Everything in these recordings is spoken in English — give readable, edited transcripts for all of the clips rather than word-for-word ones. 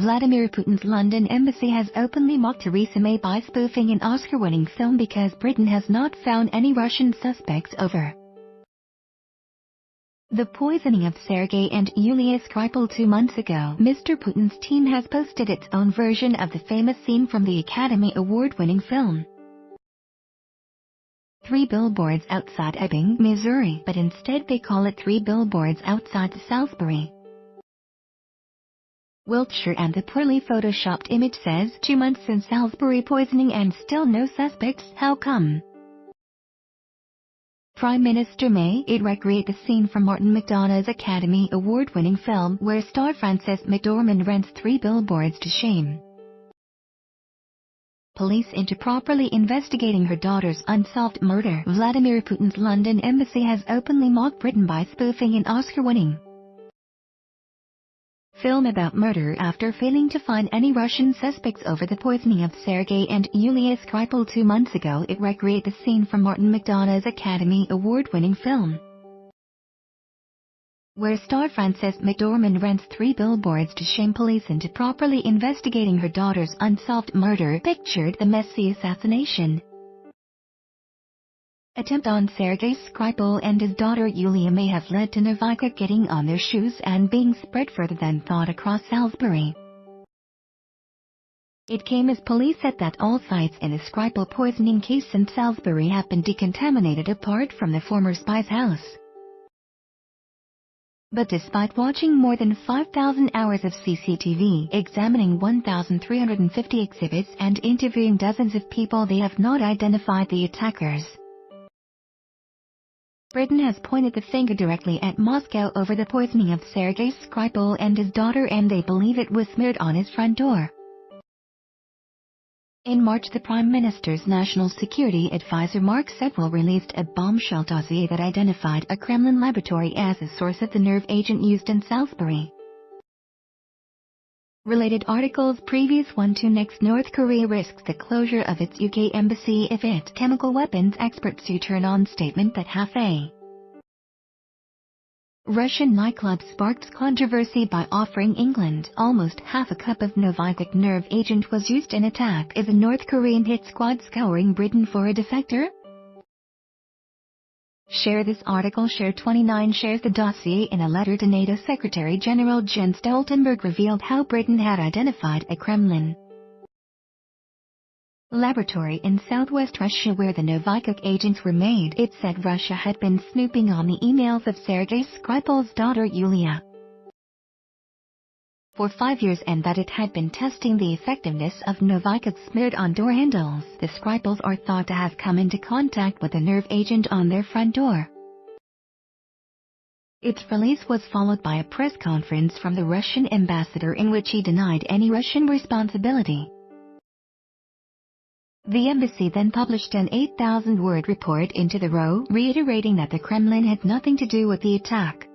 Vladimir Putin's London embassy has openly mocked Theresa May by spoofing an Oscar-winning film because Britain has not found any Russian suspects over the poisoning of Sergei and Yulia Skripal 2 months ago. Mr. Putin's team has posted its own version of the famous scene from the Academy Award-winning film Three Billboards Outside Ebbing, Missouri, but instead they call it Three Billboards Outside Salisbury, Wiltshire, and the poorly photoshopped image says, 2 months since Salisbury poisoning and still no suspects, how come? Prime Minister May, it recreate the scene from Martin McDonagh's Academy Award-winning film where star Frances McDormand rents 3 billboards to shame police into properly investigating her daughter's unsolved murder. Vladimir Putin's London embassy has openly mocked Britain by spoofing an Oscar-winning film about murder after failing to find any Russian suspects over the poisoning of Sergei and Yulia Skripal 2 months ago. It recreate the scene from Martin McDonagh's Academy Award-winning film where star Frances McDormand rents 3 billboards to shame police into properly investigating her daughter's unsolved murder. Pictured the messy assassination attempt on Sergei Skripal and his daughter Yulia may have led to Novikov getting on their shoes and being spread further than thought across Salisbury. It came as police said that all sites in the Skripal poisoning case in Salisbury have been decontaminated apart from the former spy's house. But despite watching more than 5,000 hours of CCTV, examining 1,350 exhibits and interviewing dozens of people, they have not identified the attackers. Britain has pointed the finger directly at Moscow over the poisoning of Sergei Skripal and his daughter, and they believe it was smeared on his front door. In March, the Prime Minister's National Security Advisor Mark Sedwill released a bombshell dossier that identified a Kremlin laboratory as a source of the nerve agent used in Salisbury. Related articles. Previous one to next. North Korea risks the closure of its UK embassy if it chemical weapons experts who turn on statement that half a Russian nightclub sparked controversy by offering England almost half a cup of Novikov nerve agent was used in attack. Is a North Korean hit squad scouring Britain for a defector? Share this article. Share 29 shares the dossier. In a letter to NATO Secretary General Jens Stoltenberg revealed how Britain had identified a Kremlin laboratory in southwest Russia where the Novikov agents were made. It said Russia had been snooping on the emails of Sergei Skripal's daughter Yulia for 5 years and that it had been testing the effectiveness of Novikov smeared on door handles. The Skripals are thought to have come into contact with a nerve agent on their front door. Its release was followed by a press conference from the Russian ambassador in which he denied any Russian responsibility. The embassy then published an 8,000-word report into the Row, reiterating that the Kremlin had nothing to do with the attack.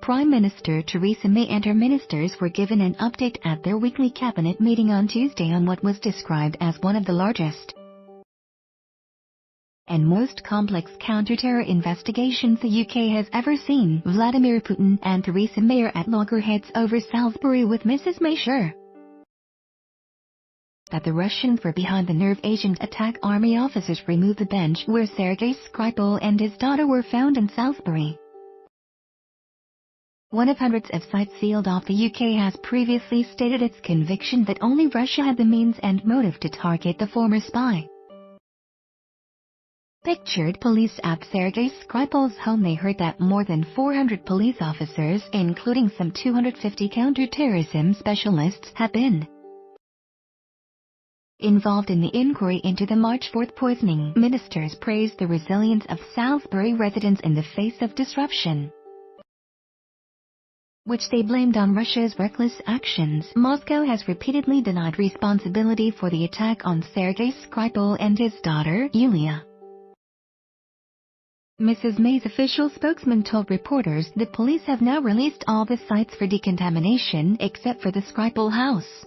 Prime Minister Theresa May and her ministers were given an update at their weekly cabinet meeting on Tuesday on what was described as one of the largest and most complex counter-terror investigations the UK has ever seen. Vladimir Putin and Theresa May are at loggerheads over Salisbury, with Mrs. May sure that the Russians were behind the nerve agent attack. Army officers removed the bench where Sergei Skripal and his daughter were found in Salisbury, one of hundreds of sites sealed off. The UK has previously stated its conviction that only Russia had the means and motive to target the former spy. Pictured police at Sergei Skripal's home. They heard that more than 400 police officers, including some 250 counter-terrorism specialists, have been involved in the inquiry into the March 4 poisoning. Ministers praised the resilience of Salisbury residents in the face of disruption, which they blamed on Russia's reckless actions. Moscow has repeatedly denied responsibility for the attack on Sergei Skripal and his daughter, Yulia. Mrs. May's official spokesman told reporters that police have now released all the sites for decontamination except for the Skripal house.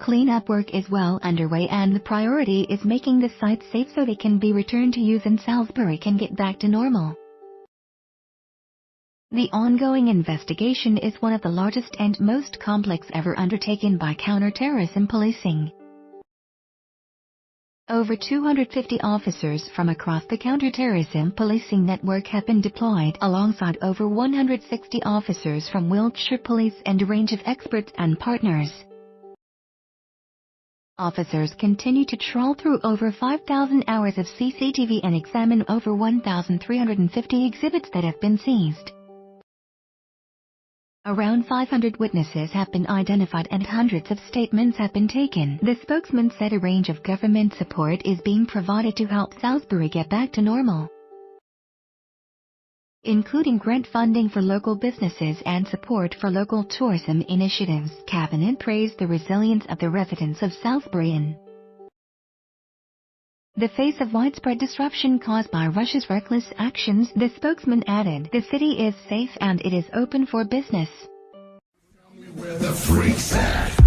Cleanup work is well underway and the priority is making the sites safe so they can be returned to use and Salisbury can get back to normal. The ongoing investigation is one of the largest and most complex ever undertaken by counter-terrorism policing. Over 250 officers from across the counter-terrorism policing network have been deployed alongside over 160 officers from Wiltshire Police and a range of experts and partners. Officers continue to trawl through over 5,000 hours of CCTV and examine over 1,350 exhibits that have been seized. Around 500 witnesses have been identified and hundreds of statements have been taken. The spokesman said a range of government support is being provided to help Salisbury get back to normal, including grant funding for local businesses and support for local tourism initiatives. Cabinet praised the resilience of the residents of Salisbury in the face of widespread disruption caused by Russia's reckless actions. The spokesman added, "The city is safe and it is open for business." Tell me where the freaks at.